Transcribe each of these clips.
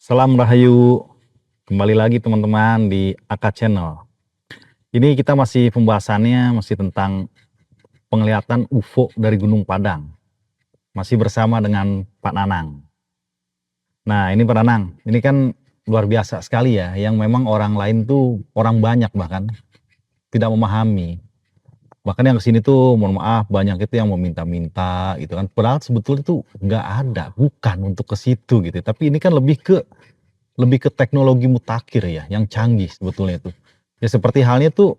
Salam Rahayu, kembali lagi teman-teman di AK Channel. Ini kita masih pembahasannya masih tentang penglihatan UFO dari Gunung Padang. Masih bersama dengan Pak Nanang. Nah ini Pak Nanang, ini kan luar biasa sekali ya, yang memang orang lain tuh, orang banyak bahkan tidak memahami. Bahkan yang kesini tuh mohon maaf banyak itu yang meminta-minta gitu kan. Padahal sebetulnya tuh nggak ada, bukan untuk ke situ gitu. Tapi ini kan lebih ke teknologi mutakhir ya, yang canggih sebetulnya itu. Ya seperti halnya tuh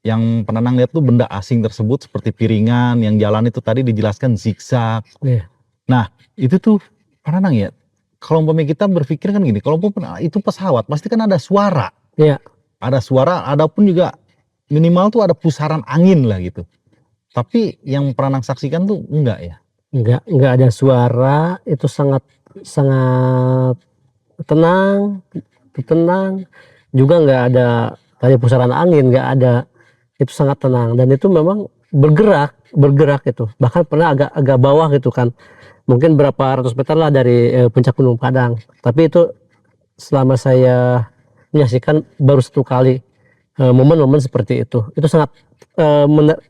yang penenang lihat tuh benda asing tersebut seperti piringan yang jalan itu tadi dijelaskan zigzag. Iya. Nah itu tuh penenang ya, kalau umpamanya kita berpikir kan gini, kalau umpamanya itu pesawat pasti kan ada suara. Iya. Ada suara, ada pun juga minimal tuh ada pusaran angin lah gitu. Tapi yang penenang saksikan tuh enggak ya? Enggak ada suara, itu sangat tenang, juga nggak ada kayak pusaran angin, nggak ada, itu sangat tenang dan itu memang bergerak itu, bahkan pernah agak bawah gitu kan, mungkin berapa ratus meter lah dari puncak Gunung Padang, tapi itu selama saya menyaksikan baru 1 kali momen-momen seperti itu sangat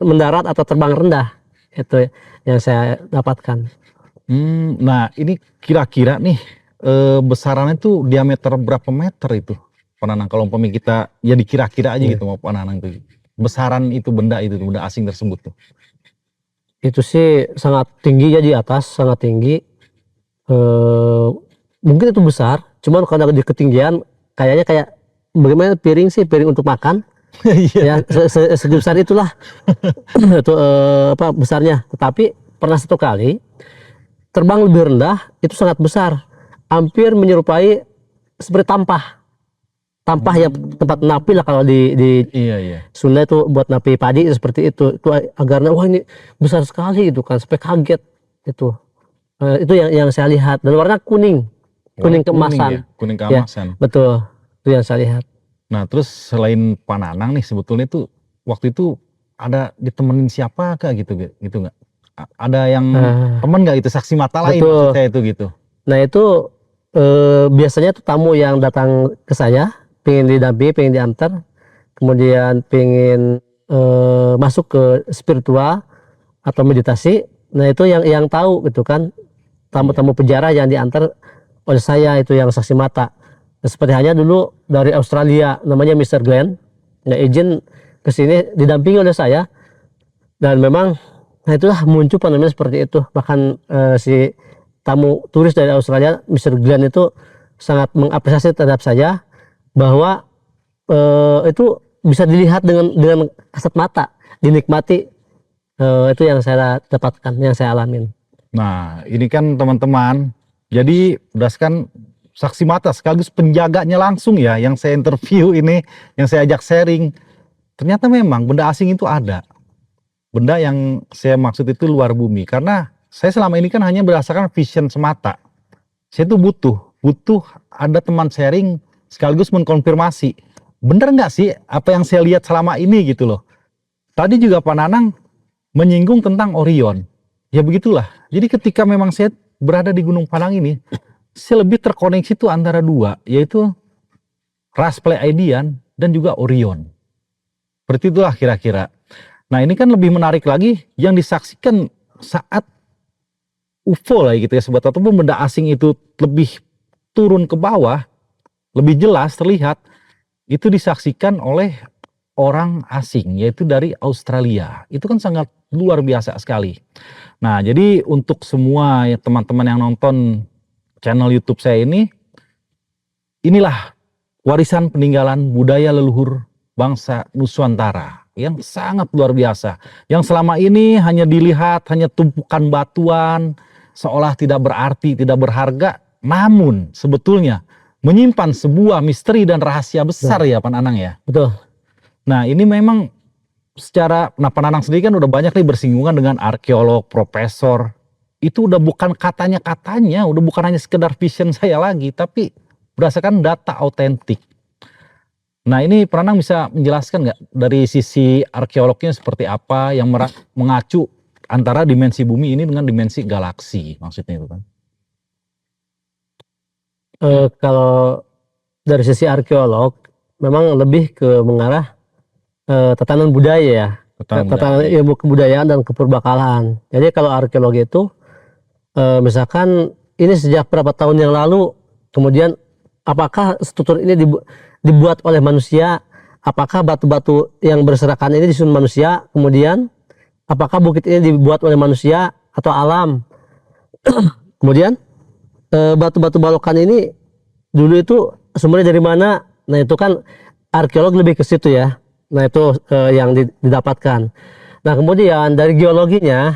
mendarat atau terbang rendah, itu yang saya dapatkan. Nah ini kira-kira nih besarannya tuh diameter berapa meter itu Pak Nanang? Kalau umpamanya kita ya dikira-kira aja gitu mau Pak Nanang tuh besaran itu benda asing tersebut tuh. Itu sih sangat tinggi ya, di atas sangat tinggi, mungkin itu besar, cuman karena di ketinggian kayaknya kayak bagaimana piring untuk makan. Ya sebesar itulah itu apa besarnya, tetapi pernah 1 kali terbang lebih rendah, itu sangat besar, hampir menyerupai seperti tampah ya, tempat napi lah kalau di Iya. Sunda itu buat napi padi seperti itu agarnya, wah ini besar sekali gitu kan, sampai kaget itu. Itu yang saya lihat, dan warna kuning keemasan. Kuning keemasan. Ya, betul, itu yang saya lihat. Nah terus selain Pak Nanang nih sebetulnya tuh waktu itu ada ditemenin siapa kah gitu nggak? Ada yang temen nggak itu saksi mata lain maksud saya itu gitu? Nah itu biasanya tuh tamu yang datang ke saya pengen didampingi, pengen diantar, kemudian pengen masuk ke spiritual atau meditasi. Nah itu yang tahu gitu kan, tamu-tamu penjara yang diantar oleh saya itu yang saksi mata. Nah, seperti hanya dulu dari Australia namanya Mr. Glenn, nah izin kesini didampingi oleh saya, dan memang nah itulah muncul fenomena seperti itu. Bahkan si tamu turis dari Australia, Mr. Glenn, itu sangat mengapresiasi terhadap saya bahwa itu bisa dilihat dengan kasat mata, dinikmati. Itu yang saya dapatkan, yang saya alamin. Nah ini kan teman-teman, jadi berdasarkan saksi mata sekaligus penjaganya langsung ya yang saya interview ini, yang saya ajak sharing, ternyata memang benda asing itu ada. Benda yang saya maksud itu luar bumi, karena saya selama ini kan hanya berdasarkan vision semata. Saya tuh butuh ada teman sharing sekaligus mengkonfirmasi, bener nggak sih apa yang saya lihat selama ini gitu loh. Tadi juga Pak Nanang menyinggung tentang Orion, ya begitulah. Jadi ketika memang saya berada di Gunung Padang ini, saya lebih terkoneksi tuh antara dua, yaitu ras Pleiadian dan juga Orion. Seperti itulah kira-kira. Nah ini kan lebih menarik lagi yang disaksikan saat UFO lah gitu ya sobat, ataupun benda asing itu lebih turun ke bawah, lebih jelas terlihat, itu disaksikan oleh orang asing yaitu dari Australia. Itu kan sangat luar biasa sekali. Nah jadi untuk semua ya, teman-teman yang nonton channel YouTube saya ini, inilah warisan peninggalan budaya leluhur bangsa Nusantara yang sangat luar biasa, yang selama ini hanya dilihat hanya tumpukan batuan, seolah tidak berarti, tidak berharga, namun sebetulnya menyimpan sebuah misteri dan rahasia besar. Ya Pak Nanang ya. Betul. Nah ini memang secara, Pak Nanang sendiri kan udah banyak nih bersinggungan dengan arkeolog, profesor, itu udah bukan katanya, udah bukan hanya sekedar vision saya lagi, tapi berdasarkan data autentik. Nah ini Pak Nanang bisa menjelaskan nggak dari sisi arkeolognya seperti apa yang mengacu antara dimensi bumi ini dengan dimensi galaksi maksudnya itu kan? Kalau dari sisi arkeolog memang lebih ke mengarah tatanan budaya ya, tatanan ilmu kebudayaan dan keperbakalan. Jadi kalau arkeologi itu misalkan ini sejak berapa tahun yang lalu, kemudian apakah struktur ini dibuat oleh manusia, apakah batu-batu yang berserakan ini disusun manusia, kemudian apakah bukit ini dibuat oleh manusia atau alam. Kemudian batu-batu balokan ini dulu itu sumbernya dari mana? Nah itu kan arkeolog lebih ke situ ya. Nah itu yang didapatkan. Nah kemudian dari geologinya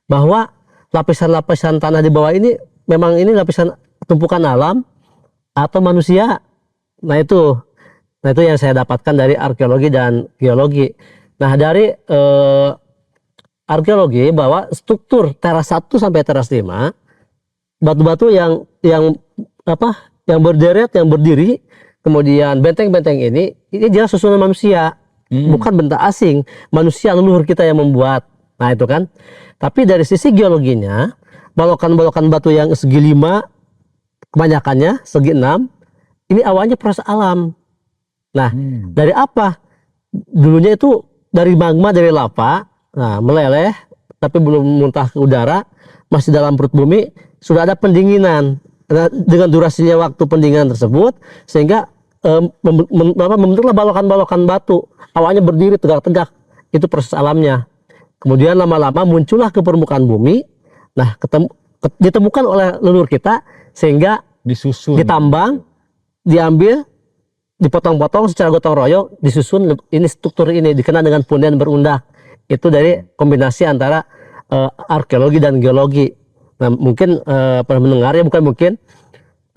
bahwa lapisan-lapisan tanah di bawah ini memang ini lapisan tumpukan alam atau manusia. Nah itu yang saya dapatkan dari arkeologi dan geologi. Nah dari arkeologi bahwa struktur teras 1 sampai teras 5 batu-batu yang berderet, yang berdiri, kemudian benteng-benteng ini jelas susunan manusia, bukan benda asing, manusia leluhur kita yang membuat. Nah itu kan. Tapi dari sisi geologinya, balokan-balokan batu yang segi 5 kebanyakannya segi 6 ini awalnya proses alam. Nah dari apa? Dulunya itu dari magma, dari lava, nah meleleh tapi belum muntah ke udara, masih dalam perut bumi, sudah ada pendinginan. Nah, dengan durasinya waktu pendinginan tersebut sehingga membentuklah balokan-balokan batu. Awalnya berdiri tegak-tegak, itu proses alamnya. Kemudian lama-lama muncullah ke permukaan bumi. Nah, ditemukan oleh leluhur kita sehingga disusun, ditambang, diambil, dipotong-potong secara gotong royong, disusun. Ini struktur ini dikenal dengan punden berundak. Itu dari kombinasi antara arkeologi dan geologi. Nah, mungkin pernah mendengar ya, bukan mungkin.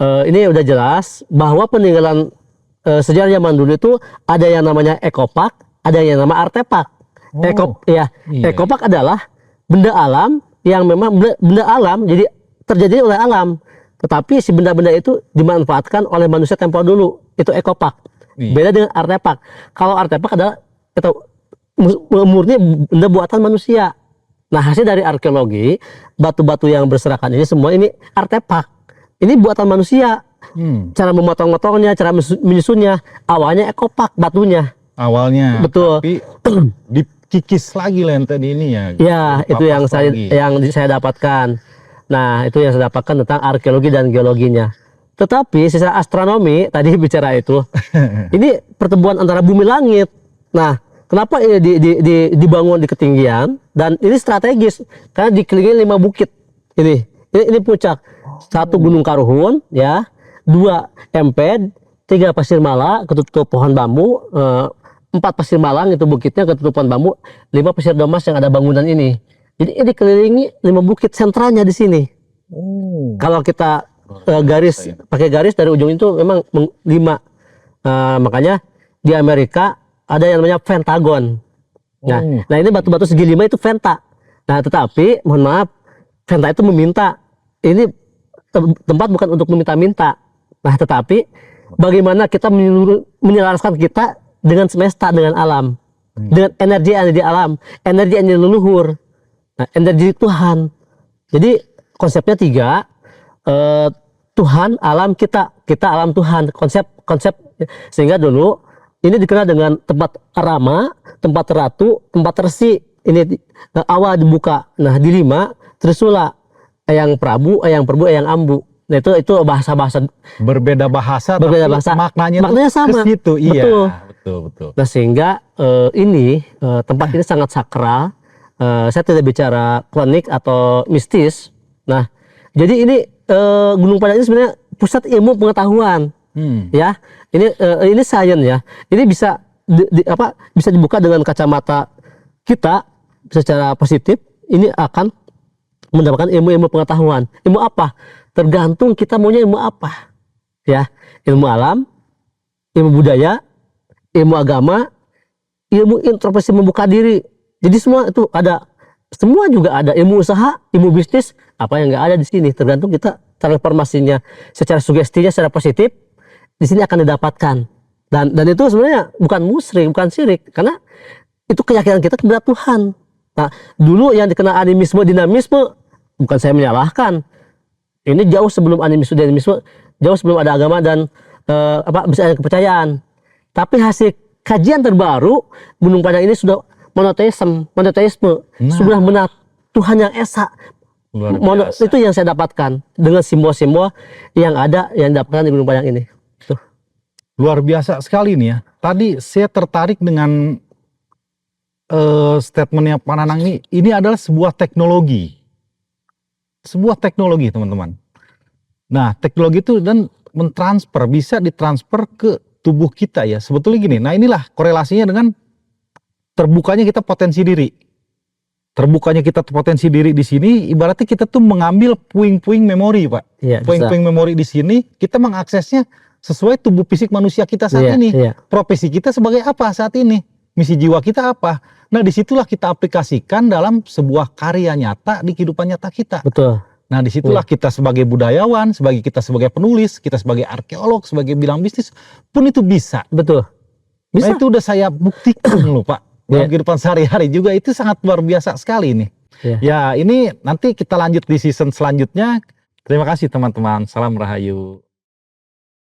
Ini udah jelas bahwa peninggalan sejarah zaman dulu itu ada yang namanya ekopak, ada yang nama artefak. Ekopak adalah benda alam yang memang benda alam, jadi terjadi oleh alam. Tetapi si benda-benda itu dimanfaatkan oleh manusia tempo dulu. Itu ekopak. Beda dengan artefak. Kalau artefak adalah murni benda buatan manusia. Nah hasil dari arkeologi, batu-batu yang berserakan ini semua ini artefak. Ini buatan manusia. Cara memotong-motongnya, cara menyusunnya, awalnya ekopak batunya. Awalnya. Betul. Tapi dikikis lagi lenten ini ya. Ya itu yang saya dapatkan. Nah itu yang saya dapatkan tentang arkeologi dan geologinya. Tetapi secara astronomi tadi bicara itu, ini pertemuan antara bumi langit. Nah kenapa ini dibangun di ketinggian dan ini strategis karena dikelilingi 5 bukit. Ini puncak. 1 Gunung Karuhun ya, 2 Emped, 3 Pasir Mala ketutup pohon bambu, 4 Pasir Malang itu bukitnya ketutup pohon bambu, 5 Pasir Domas yang ada bangunan ini. Jadi ini dikelilingi 5 bukit, sentralnya di sini. Kalau kita pakai garis dari ujung itu memang 5. Makanya di Amerika ada yang namanya Pentagon. Nah ini batu-batu segi 5 itu Penta. Nah tetapi mohon maaf, Penta itu meminta. Ini tempat bukan untuk meminta-minta. Nah tetapi bagaimana kita menyelaraskan kita dengan semesta, dengan alam, dengan energi yang ada di alam, energi yang ada di leluhur, nah, energi Tuhan. Jadi konsepnya 3, Tuhan, alam, kita alam, Tuhan, konsep sehingga dulu ini dikenal dengan tempat Rama, tempat Ratu, tempat Resi. Ini awal dibuka. Nah di 5 Trisula, Eyang Prabu, Eyang Perbu, Eyang Ambu. Nah itu bahasa-bahasa berbeda bahasa, maknanya sama. Ke situ. Betul. Iya, betul. Nah sehingga tempat ini sangat sakral. Saya tidak bicara klinik atau mistis. Nah jadi ini Gunung Padang ini sebenarnya pusat ilmu pengetahuan. Ya, ini sains ya. Ini bisa bisa dibuka dengan kacamata kita secara positif. Ini akan mendapatkan ilmu-ilmu pengetahuan. Ilmu apa? Tergantung kita maunya ilmu apa. Ya, ilmu alam, ilmu budaya, ilmu agama, ilmu introspeksi membuka diri. Jadi semua itu ada. Semua juga ada, ilmu usaha, ilmu bisnis, apa yang nggak ada di sini. Tergantung kita transformasinya secara sugestinya secara positif di sini akan didapatkan. Dan itu sebenarnya bukan musyrik, bukan syirik, karena itu keyakinan kita kepada Tuhan. Nah, dulu yang dikenal animisme, dinamisme, bukan saya menyalahkan. Ini jauh sebelum animisme dan animisme, jauh sebelum ada agama dan bisa ada kepercayaan. Tapi hasil kajian terbaru, Gunung Padang ini sudah monoteisme, sudah benar Tuhan yang esa. Luar biasa. Itu yang saya dapatkan dengan simbol-simbol yang ada yang didapatkan di Gunung Padang ini. Tuh. Luar biasa sekali nih ya. Tadi saya tertarik dengan statementnya Pak Nanang ini. Ini adalah sebuah teknologi. Sebuah teknologi, teman-teman. Nah, teknologi itu dan bisa ditransfer ke tubuh kita ya. Sebetulnya gini, nah inilah korelasinya dengan terbukanya kita potensi diri. Terbukanya kita potensi diri di sini, ibaratnya kita tuh mengambil puing-puing memori, Pak. Iya, Puing-puing memori di sini, kita mengaksesnya sesuai tubuh fisik manusia kita saat ini. Iya. Profesi kita sebagai apa saat ini? Misi jiwa kita apa? Nah, disitulah kita aplikasikan dalam sebuah karya nyata di kehidupan nyata kita. Betul. Nah, disitulah kita sebagai budayawan, kita sebagai penulis, kita sebagai arkeolog, sebagai bidang bisnis, pun itu bisa. Betul. Nah, itu udah saya buktikan loh, Pak. Dalam kehidupan sehari-hari juga itu sangat luar biasa sekali ini. Ya, ini nanti kita lanjut di season selanjutnya. Terima kasih teman-teman. Salam Rahayu.